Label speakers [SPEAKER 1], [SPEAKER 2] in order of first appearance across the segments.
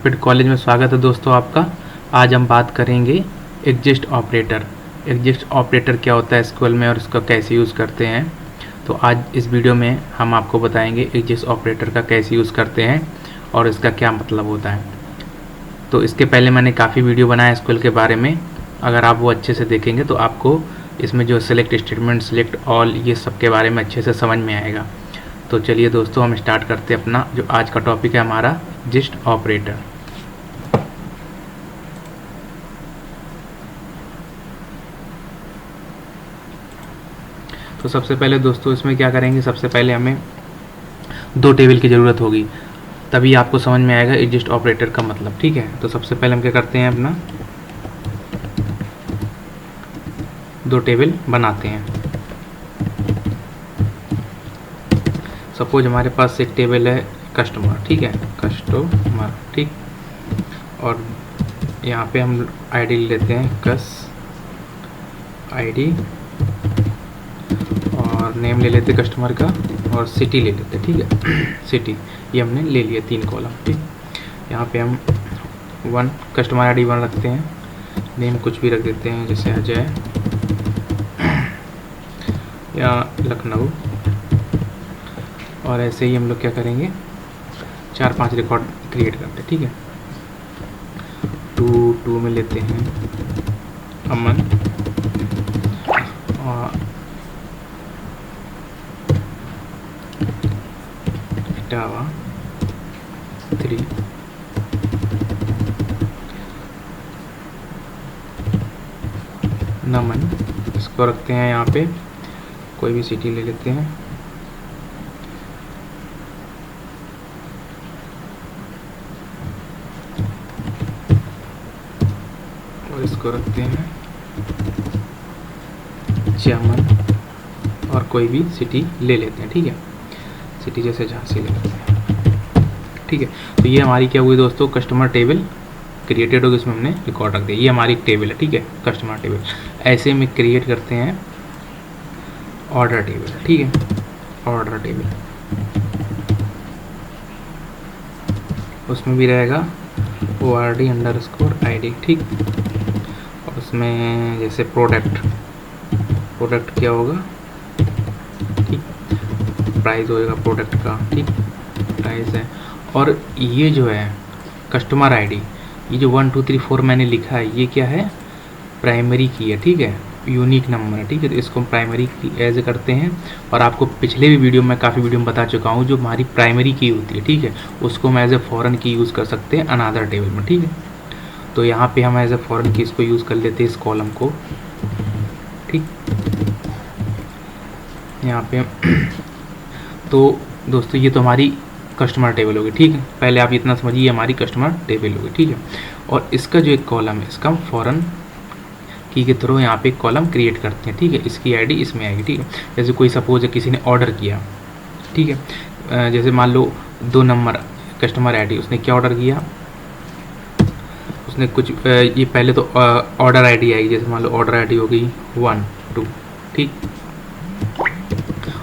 [SPEAKER 1] फिर कॉलेज में स्वागत है दोस्तों आपका। आज हम बात करेंगे एग्जिस्ट ऑपरेटर। एग्जिस्ट ऑपरेटर क्या होता है एसक्यूएल में और इसका कैसे यूज़ करते हैं। तो आज इस वीडियो में हम आपको बताएंगे एग्जिस्ट ऑपरेटर का कैसे यूज़ करते हैं और इसका क्या मतलब होता है। तो इसके पहले मैंने काफ़ी वीडियो बनाया एसक्यूएल के बारे में, अगर आप वो अच्छे से देखेंगे तो आपको इसमें जो सेलेक्ट स्टेटमेंट, सेलेक्ट ऑल, ये सब के बारे में अच्छे से समझ में आएगा। तो चलिए दोस्तों हम स्टार्ट करते हैं अपना जो आज का टॉपिक है हमारा एग्जिस्ट ऑपरेटर। तो सबसे पहले दोस्तों इसमें क्या करेंगे, सबसे पहले हमें दो टेबल की ज़रूरत होगी, तभी आपको समझ में आएगा एग्जिस्ट ऑपरेटर का मतलब। ठीक है, तो सबसे पहले हम क्या करते हैं, अपना दो टेबल बनाते हैं। सपोज हमारे पास एक टेबल है कस्टमर, ठीक है, कस्टमर, ठीक, और यहाँ पे हम आईडी लेते हैं कस आईडी और नेम ले लेते कस्टमर का और सिटी ले लेते, ठीक है। सिटी ये हमने ले लिया 3 कॉलम, ठीक। यहाँ पे हम 1 कस्टमर आईडी 1 रखते हैं, नेम कुछ भी रख देते हैं जैसे अजय या लखनऊ, और ऐसे ही हम लोग क्या करेंगे 4-5 रिकॉर्ड क्रिएट करते हैं, ठीक है। 2 में लेते हैं अमन और इटावा 3, नमन, इसको रखते हैं यहाँ पे, कोई भी सिटी ले लेते हैं, और इसको रखते हैं चमन, और कोई भी सिटी ले लेते हैं, ठीक है। सिटी जैसे झांसी ले लेते हैं, ठीक है। तो ये हमारी क्या हुई दोस्तों, कस्टमर टेबल क्रिएटेड होगी, इसमें हमने रिकॉर्ड रख दिया। ये हमारी टेबल है, ठीक है, कस्टमर टेबल। ऐसे में क्रिएट करते हैं ऑर्डर टेबल, ठीक है, ऑर्डर टेबल, उसमें भी रहेगा ORD_ID, ठीक। और उसमें जैसे प्रोडक्ट क्या होगा, ठीक, प्राइस होएगा प्रोडक्ट का, ठीक, प्राइस है। और ये जो है कस्टमर आईडी, ये जो 1 2 3 4 मैंने लिखा है, ये क्या है, प्राइमरी की है, ठीक है, यूनिक नंबर है, ठीक है। तो इसको हम प्राइमरी की एज करते हैं। और आपको पिछले भी वीडियो में काफ़ी वीडियो में बता चुका हूँ, जो हमारी प्राइमरी की होती है, ठीक है, उसको हम एज ए फॉरेन की यूज़ कर सकते हैं अनादर टेबल में, ठीक है। तो यहाँ पे हम एज ए फॉरेन की इसको यूज़ कर लेते हैं, इस कॉलम को, ठीक, यहाँ पे। तो दोस्तों ये तो हमारी कस्टमर टेबल होगी, ठीक है। पहले आप इतना समझिए, हमारी कस्टमर टेबल होगी, ठीक है। और इसका जो एक कॉलम है, इसका हम फॉरेन की के थ्रू यहाँ पे एक कॉलम क्रिएट करते हैं, ठीक है। इसकी आईडी इसमें आएगी, ठीक है। जैसे कोई सपोज है किसी ने ऑर्डर किया, ठीक है, जैसे मान लो 2 नंबर कस्टमर आईडी, उसने क्या ऑर्डर किया, उसने कुछ ये पहले तो ऑर्डर आईडी आएगी, जैसे मान लो ऑर्डर आईडी हो गई 1 2, ठीक।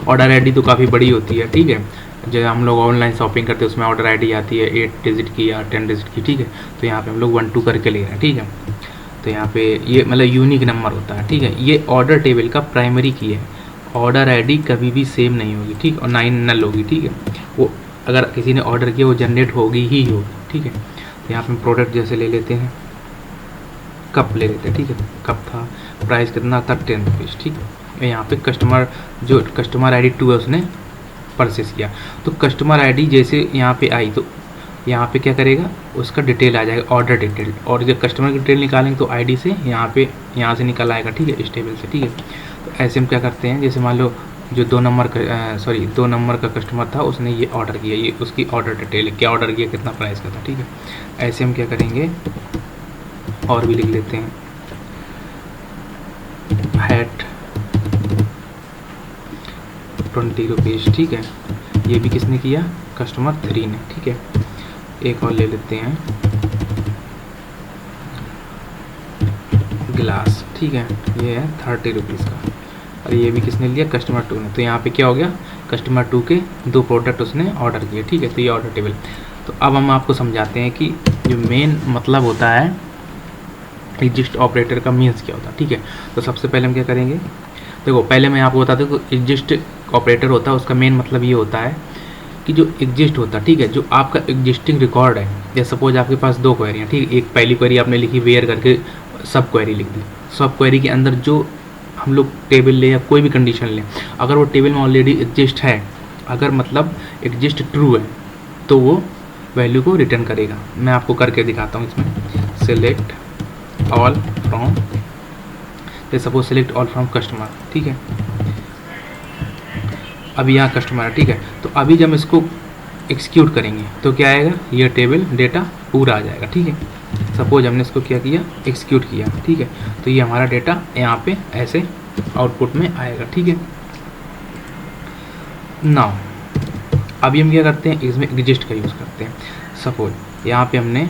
[SPEAKER 1] ऑर्डर आईडी तो काफ़ी बड़ी होती है, ठीक है। जब हम लोग ऑनलाइन शॉपिंग करते हैं उसमें ऑर्डर आईडी आती है 8 डिजिट की या 10 डिजिट की, ठीक है। तो यहाँ पे हम लोग 1 2 करके ले रहे हैं, ठीक है। तो यहाँ पे ये मतलब यूनिक नंबर होता है, ठीक है। ये ऑर्डर टेबल का प्राइमरी की है। ऑर्डर आईडी कभी भी सेम नहीं होगी, ठीक, और ना ही नल होगी, ठीक है। वो अगर किसी ने ऑर्डर किया वो जनरेट होगी ही होगी, ठीक है। तो यहाँ पे प्रोडक्ट जैसे ले लेते हैं, कप ले लेते हैं, ठीक है, कप था, प्राइस कितना था 10 रुपीज़, ठीक है। यहाँ पे कस्टमर जो कस्टमर आईडी 2 है उसने परचेस किया, तो कस्टमर आईडी जैसे यहाँ पे आई तो यहाँ पे क्या करेगा, उसका डिटेल आ जाएगा, ऑर्डर डिटेल, और जब कस्टमर की डिटेल निकालेंगे तो आईडी से यहाँ से निकल आएगा, ठीक है, इस टेबल से, ठीक है। तो ऐसे हम क्या करते हैं, जैसे मान लो जो 2 नंबर का कस्टमर था, उसने ये ऑर्डर किया, ये उसकी ऑर्डर डिटेल है, क्या ऑर्डर किया, कितना प्राइस का था, ठीक है। ऐसे हम क्या करेंगे, और भी लिख लेते हैं, हैट 20 रुपीज़, ठीक है। ये भी किसने किया, कस्टमर 3 ने, ठीक है। एक और ले लेते हैं ग्लास, ठीक है, ये है 30 रुपीज़ का, और ये भी किसने लिया, कस्टमर 2 ने। तो यहाँ पे क्या हो गया, कस्टमर 2 के 2 प्रोडक्ट उसने ऑर्डर किए, ठीक है। तो ये ऑर्डर टेबल। तो अब हम आपको समझाते हैं कि जो मेन मतलब होता है एग्जिस्ट ऑपरेटर का मीन्स क्या होता है, ठीक है। तो सबसे पहले हम क्या करेंगे, देखो पहले मैं आपको बताता हूँ एग्जिस्ट ऑपरेटर होता है, उसका मेन मतलब ये होता है कि जो एग्जिस्ट होता है, ठीक है, जो आपका एग्जिस्टिंग रिकॉर्ड है, जैसे सपोज आपके पास दो क्वेरी हैं, ठीक है, एक पहली क्वेरी आपने लिखी वेयर करके सब क्वेरी लिख दी, सब क्वेरी के अंदर जो हम लोग टेबल ले या कोई भी कंडीशन लें, अगर वो टेबल में ऑलरेडी एग्जिस्ट है, अगर मतलब एग्जिस्ट ट्रू है, तो वो वैल्यू को रिटर्न करेगा। मैं आपको करके दिखाता हूँ इसमें, सेलेक्ट ऑल फ्रॉम, जैसे suppose select all from customer, ठीक है, अभी यहाँ कस्टमर है, ठीक है। तो अभी जब इसको एक्सिक्यूट करेंगे तो क्या आएगा, ये टेबल डेटा पूरा आ जाएगा, ठीक है। सपोज हमने इसको क्या किया, एक्सिक्यूट किया, ठीक है, तो ये हमारा डेटा यहाँ पे ऐसे आउटपुट में आएगा, ठीक है। नाउ अभी हम क्या करते हैं, इसमें एग्जिस्ट का यूज़ करते हैं। सपोज यहाँ पे हमने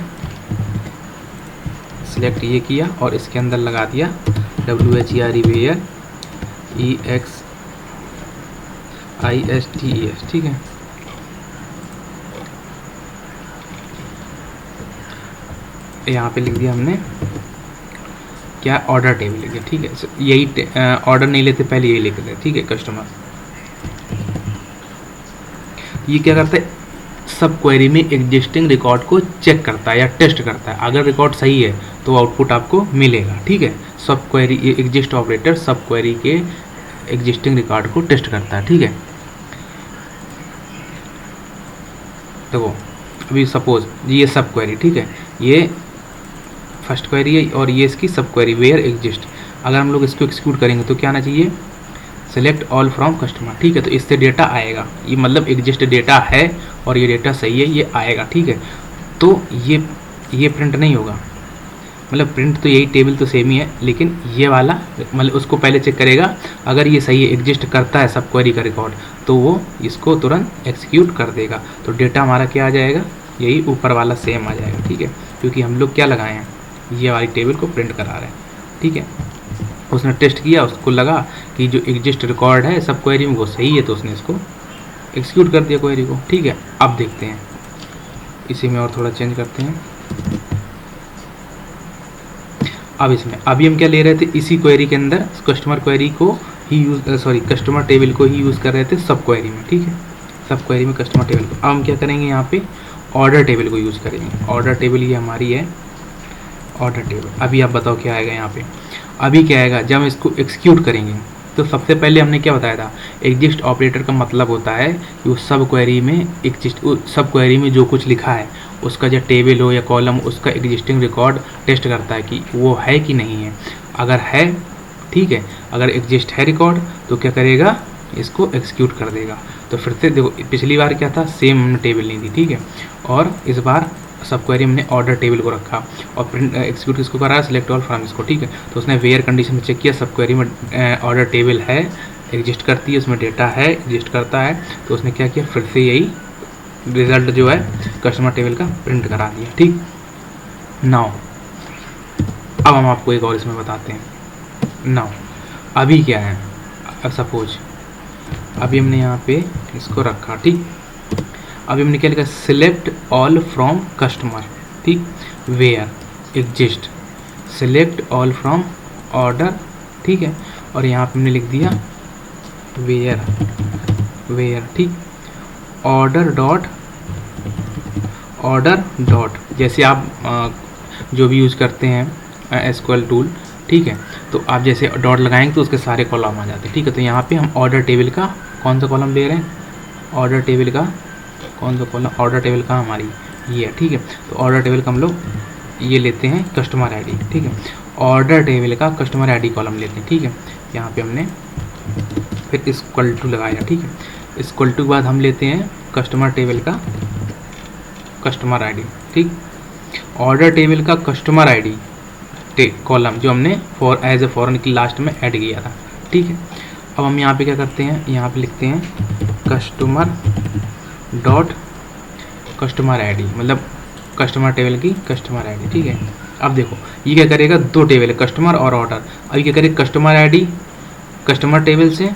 [SPEAKER 1] सिलेक्ट ये किया और इसके अंदर लगा दिया WHERE वेयर EXISTES, ठीक है। यहाँ पे लिख दिया हमने क्या, ऑर्डर टेबल लिख दिया, ठीक है। यही ऑर्डर नहीं लेते, पहले यही लिख देते, ठीक है, कस्टमर। ये क्या करता है, सब क्वेरी में एग्जिस्टिंग रिकॉर्ड को चेक करता है या टेस्ट करता है, अगर रिकॉर्ड सही है तो आउटपुट आपको मिलेगा, ठीक है। सब क्वेरी, ये एग्जिस्ट ऑपरेटर सब क्वेरी के एग्जिस्टिंग रिकॉर्ड को टेस्ट करता है, ठीक है। देखो अभी सपोज ये सब क्वेरी, ठीक है, ये फर्स्ट क्वेरी है और ये इसकी सब क्वेरी वेयर एग्जिस्ट, अगर हम लोग इसको एक्सिक्यूट करेंगे तो क्या आना चाहिए, सेलेक्ट ऑल फ्रॉम कस्टमर, ठीक है। तो इससे डेटा आएगा, ये मतलब एग्जिस्ट डेटा है और ये डेटा सही है, ये आएगा, ठीक है। तो ये प्रिंट नहीं होगा, मतलब प्रिंट तो यही टेबल तो सेम ही है, लेकिन ये वाला मतलब उसको पहले चेक करेगा, अगर ये सही है, एग्जिस्ट करता है सब क्वेरी का रिकॉर्ड, तो वो इसको तुरंत एक्सिक्यूट कर देगा, तो डेटा हमारा क्या आ जाएगा, यही ऊपर वाला सेम आ जाएगा, ठीक है, क्योंकि हम लोग क्या लगाए हैं, ये वाली टेबल को प्रिंट करा रहे हैं, ठीक है। उसने टेस्ट किया, उसको लगा कि जो एग्जिस्ट रिकॉर्ड है सब क्वेरी में वो सही है, तो उसने इसको एक्सिक्यूट कर दिया क्वेरी को, ठीक है। अब देखते हैं, इसी में और थोड़ा चेंज करते हैं। अब इसमें अभी हम क्या ले रहे थे, इसी क्वेरी के अंदर कस्टमर क्वेरी को ही कस्टमर टेबल को ही यूज़ कर रहे थे सब क्वेरी में, ठीक है, सब क्वेरी में कस्टमर टेबल को। अब हम क्या करेंगे, यहाँ पे ऑर्डर टेबल को यूज़ करेंगे। ऑर्डर टेबल ये हमारी है ऑर्डर टेबल। अभी आप बताओ क्या आएगा यहाँ पे, अभी क्या आएगा, जब हम इसको एक्सिक्यूट करेंगे तो सबसे पहले हमने क्या बताया था, एग्जिस्ट ऑपरेटर का मतलब होता है कि वो सब क्वेरी में सब क्वेरी में जो कुछ लिखा है उसका जो टेबल हो या कॉलम, उसका एग्जिस्टिंग रिकॉर्ड टेस्ट करता है कि वो है कि नहीं है। अगर है, ठीक है, अगर एग्जिस्ट है रिकॉर्ड तो क्या करेगा, इसको एक्सिक्यूट कर देगा। तो फिर से देखो, पिछली बार क्या था, सेम हमने टेबल नहीं दी, ठीक है, और इस बार सब क्वेरी हमने ऑर्डर टेबल को रखा और प्रिंट एक्सिक्यूट किसको करा, सिलेक्ट ऑल फ्रॉम इसको, ठीक है। तो उसने वेयर कंडीशन में चेक किया, सब क्वेरी में ऑर्डर टेबल है, एग्जिस्ट करती है, उसमें डेटा है, एग्जिस्ट करता है, तो उसने क्या किया, फिर से यही रिजल्ट जो है कस्टमर टेबल का प्रिंट करा दिया, ठीक। नाउ अब हम आपको एक और इसमें बताते हैं। नाउ अभी क्या है, अब सपोज अभी हमने यहाँ पे इसको रखा, ठीक। अभी हमने क्या लिखा, सिलेक्ट ऑल फ्रॉम कस्टमर, ठीक, where exist, select all from order, ठीक है, और यहाँ पे हमने लिख दिया वेयर, ठीक, ऑर्डर डॉट, जैसे आप जो भी यूज़ करते हैं एसक्यूएल टूल, ठीक है, तो आप जैसे डॉट लगाएंगे तो उसके सारे कॉलम आ जाते हैं, ठीक है। तो यहाँ पे हम ऑर्डर टेबल का कौन सा कॉलम ले रहे हैं, ऑर्डर टेबल का कौन सा कॉलम, ऑर्डर टेबल का हमारी ये है, ठीक है। तो ऑर्डर टेबल का हम लोग ये लेते हैं कस्टमर आईडी, ठीक है, ऑर्डर टेबल का कस्टमर आईडी कॉलम लेते हैं, ठीक है। यहाँ पे हमने फिर इक्वल टू लगाया, ठीक है, इक्वल टू के बाद हम लेते हैं कस्टमर टेबल का कस्टमर आईडी, ठीक, ऑर्डर टेबल का कस्टमर आईडी कॉलम जो हमने एज ए फॉरन की लास्ट में ऐड किया था, ठीक है। अब हम यहाँ पे क्या करते हैं, यहाँ पे लिखते हैं कस्टमर डॉट कस्टमर आईडी, मतलब कस्टमर टेबल की कस्टमर आईडी, ठीक है। अब देखो ये क्या करेगा, दो टेबल है, कस्टमर और ऑर्डर। अब क्या करेगा, कस्टमर आईडी कस्टमर टेबल से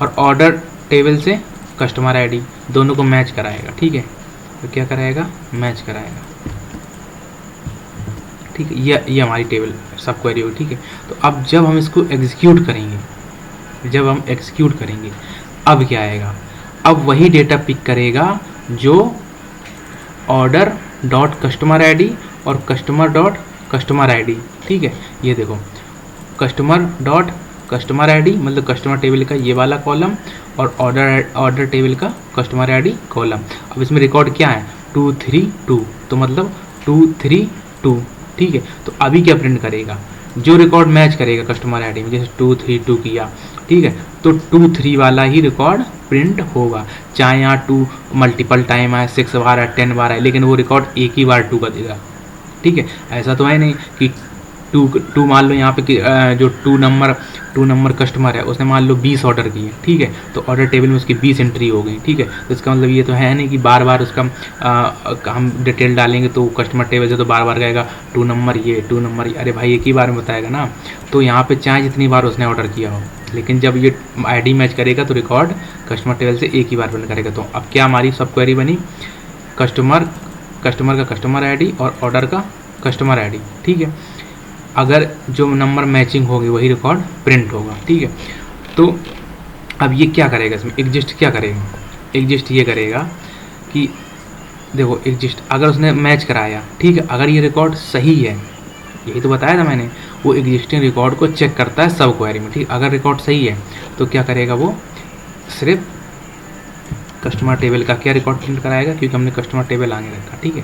[SPEAKER 1] और ऑर्डर टेबल से कस्टमर आईडी दोनों को मैच कराएगा, ठीक है। तो क्या कराएगा, मैच कराएगा, ठीक है, ये हमारी टेबल सब क्वेरी होगी, ठीक है। तो अब जब हम इसको एग्जीक्यूट करेंगे, अब क्या आएगा, अब वही डेटा पिक करेगा जो ऑर्डर डॉट कस्टमर आईडी और कस्टमर डॉट कस्टमर आईडी, ठीक है। ये देखो कस्टमर डॉट कस्टमर आईडी मतलब कस्टमर टेबल का ये वाला कॉलम और ऑर्डर टेबल का कस्टमर आईडी कॉलम। अब इसमें रिकॉर्ड क्या है 232, तो मतलब 232, ठीक है। तो अभी क्या प्रिंट करेगा, जो रिकॉर्ड मैच करेगा कस्टमर आईडी में, जैसे 232 किया, ठीक है, तो 23 वाला ही रिकॉर्ड प्रिंट होगा, चाहे यहाँ 2 मल्टीपल टाइम आए, 6 बार आए, 10 बार आए, लेकिन वो रिकॉर्ड एक ही बार 2 का देगा, ठीक है। ऐसा तो है नहीं कि 2 मान लो यहाँ पे कि जो 2 नंबर कस्टमर है उसने मान लो 20 ऑर्डर किए, ठीक है, तो ऑर्डर टेबल में उसकी 20 एंट्री हो गई, ठीक है। तो इसका मतलब ये तो है नहीं कि बार बार उसका हम डिटेल डालेंगे तो कस्टमर टेबल से तो बार बार कहेगा 2 नंबर ये, 2 नंबर ये, अरे भाई एक ही बार में बताएगा ना। तो यहाँ पे चाहे जितनी बार उसने ऑर्डर किया हो, लेकिन जब ये आईडी मैच करेगा तो रिकॉर्ड कस्टमर टेबल से एक ही बार प्रिंट करेगा। तो अब क्या हमारी सब क्वेरी बनी, कस्टमर का कस्टमर आईडी और ऑर्डर का कस्टमर आईडी, ठीक है। अगर जो नंबर मैचिंग होगी वही रिकॉर्ड प्रिंट होगा, ठीक है। तो अब ये क्या करेगा, इसमें एग्जिस्ट क्या करेगा, एग्जिस्ट ये करेगा कि देखो एग्जिस्ट अगर उसने मैच कराया, ठीक है, अगर ये रिकॉर्ड सही है, यही तो बताया था मैंने, वो एग्जिस्टिंग रिकॉर्ड को चेक करता है सब क्वेरी में, ठीक। अगर रिकॉर्ड सही है तो क्या करेगा, वो सिर्फ कस्टमर टेबल का क्या रिकॉर्ड प्रिंट कराएगा, क्योंकि हमने कस्टमर टेबल आगे रखा, ठीक है।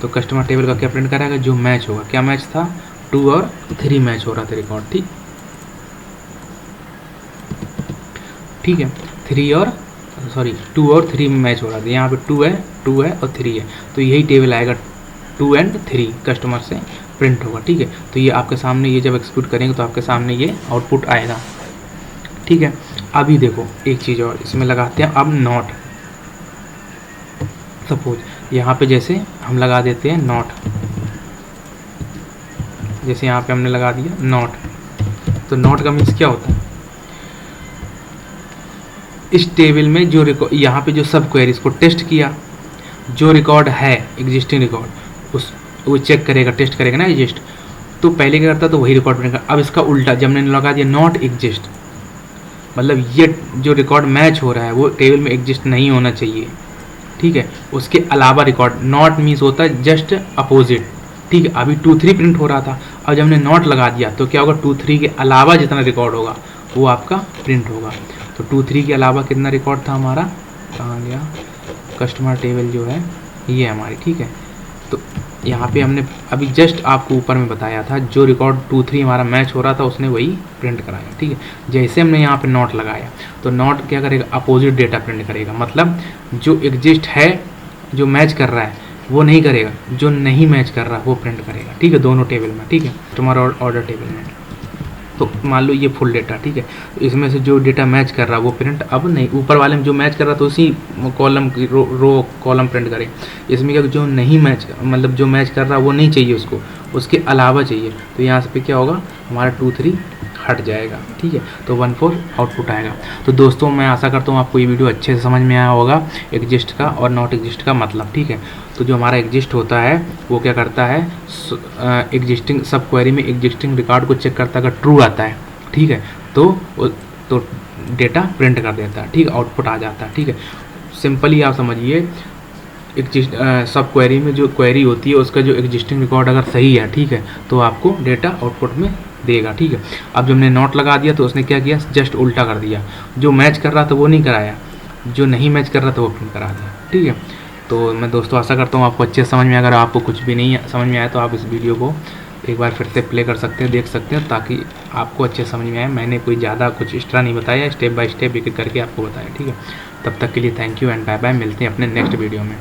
[SPEAKER 1] तो कस्टमर टेबल का क्या प्रिंट कराएगा, जो मैच होगा, क्या मैच था 2 और 3 मैच हो रहा था रिकॉर्ड, ठीक है, 2 और 3 मैच हो रहा था, यहाँ पे 2 है और 3 है, तो यही टेबल आएगा 2 और 3 कस्टमर से प्रिंट होगा, ठीक है। तो ये आपके सामने, ये जब एक्सिक्यूट करेंगे तो आपके सामने ये आउटपुट आएगा, ठीक है। अभी देखो एक चीज़ और इसमें लगाते हैं अब नॉट, सपोज यहाँ पे जैसे हम लगा देते हैं नॉट, जैसे यहाँ पे हमने लगा दिया नॉट, तो नॉट का मीन्स क्या होता है, इस टेबल में जो रिकॉर्ड, यहाँ पे जो सब क्वेरीज को टेस्ट किया, जो रिकॉर्ड है एग्जिस्टिंग रिकॉर्ड उस वो चेक करेगा, टेस्ट करेगा ना एग्जिस्ट, तो पहले क्या करता तो वही रिकॉर्ड बनेगा। अब इसका उल्टा जब मैंने लगा दिया नॉट एग्जिस्ट, मतलब ये जो रिकॉर्ड मैच हो रहा है वो टेबल में एग्जिस्ट नहीं होना चाहिए, ठीक है, उसके अलावा रिकॉर्ड, नॉट मीन्स होता है जस्ट अपोजिट, ठीक है। अभी 2-3 प्रिंट हो रहा था, अब जब हमने नॉट लगा दिया तो क्या होगा, 2-3 के अलावा जितना रिकॉर्ड होगा वो आपका प्रिंट होगा। तो 2-3 के अलावा कितना रिकॉर्ड था हमारा, कहाँ गया, कस्टमर टेबल जो है ये हमारी, ठीक है। तो यहाँ पे हमने अभी जस्ट आपको ऊपर में बताया था, जो रिकॉर्ड 2-3 हमारा मैच हो रहा था उसने वही प्रिंट कराया, ठीक है। जैसे हमने यहाँ पे नॉट लगाया तो नॉट क्या करेगा, अपोजिट डेटा प्रिंट करेगा, मतलब जो एग्जिस्ट है, जो मैच कर रहा है वो नहीं करेगा, जो नहीं मैच कर रहा वो प्रिंट करेगा, ठीक है, दोनों टेबल में, ठीक है, कस्टमर और ऑर्डर टेबल में। तो मान लो ये फुल डेटा, ठीक है, इसमें से जो डेटा मैच कर रहा है वो प्रिंट अब नहीं, ऊपर वाले में जो मैच कर रहा था उसी कॉलम की रो कॉलम प्रिंट करें। इसमें क्या, जो नहीं मैच, मतलब जो मैच कर रहा है वो नहीं चाहिए उसको, उसके अलावा चाहिए, तो यहाँ पे क्या होगा, हमारा 2-3 हट जाएगा, ठीक है, तो 1-4 आउटपुट आएगा। तो दोस्तों मैं आशा करता हूँ आपको ये वीडियो अच्छे से समझ में आया होगा एग्जिस्ट का और नॉट एग्जिस्ट का मतलब, ठीक है। तो जो हमारा एग्जिस्ट होता है वो क्या करता है, एग्जिस्टिंग सब क्वेरी में एग्जिस्टिंग रिकॉर्ड को चेक करता है, अगर ट्रू आता है, ठीक है, तो डेटा प्रिंट कर देता है, ठीक है, आउटपुट आ जाता है, ठीक है। सिंपली आप समझिए, सब क्वेरी में जो क्वेरी होती है उसका जो एग्जिस्टिंग रिकॉर्ड अगर सही है, ठीक है, तो आपको डेटा आउटपुट में देगा, ठीक है। अब जब हमने नॉट लगा दिया तो उसने क्या किया, जस्ट उल्टा कर दिया, जो मैच कर रहा था वो नहीं कराया, जो नहीं मैच कर रहा था वो प्रिंट करा दिया, ठीक है। तो मैं दोस्तों आशा करता हूँ आपको अच्छे समझ में, अगर आपको कुछ भी नहीं समझ में आया तो आप इस वीडियो को एक बार फिर से प्ले कर सकते हैं, देख सकते हैं, ताकि आपको अच्छे समझ में आए। मैंने कोई ज़्यादा कुछ एक्स्ट्रा नहीं बताया, स्टेप बाय स्टेप एक एक करके आपको बताया, ठीक है। तब तक के लिए thank you and bye bye, मिलते हैं अपने नेक्स्ट वीडियो में।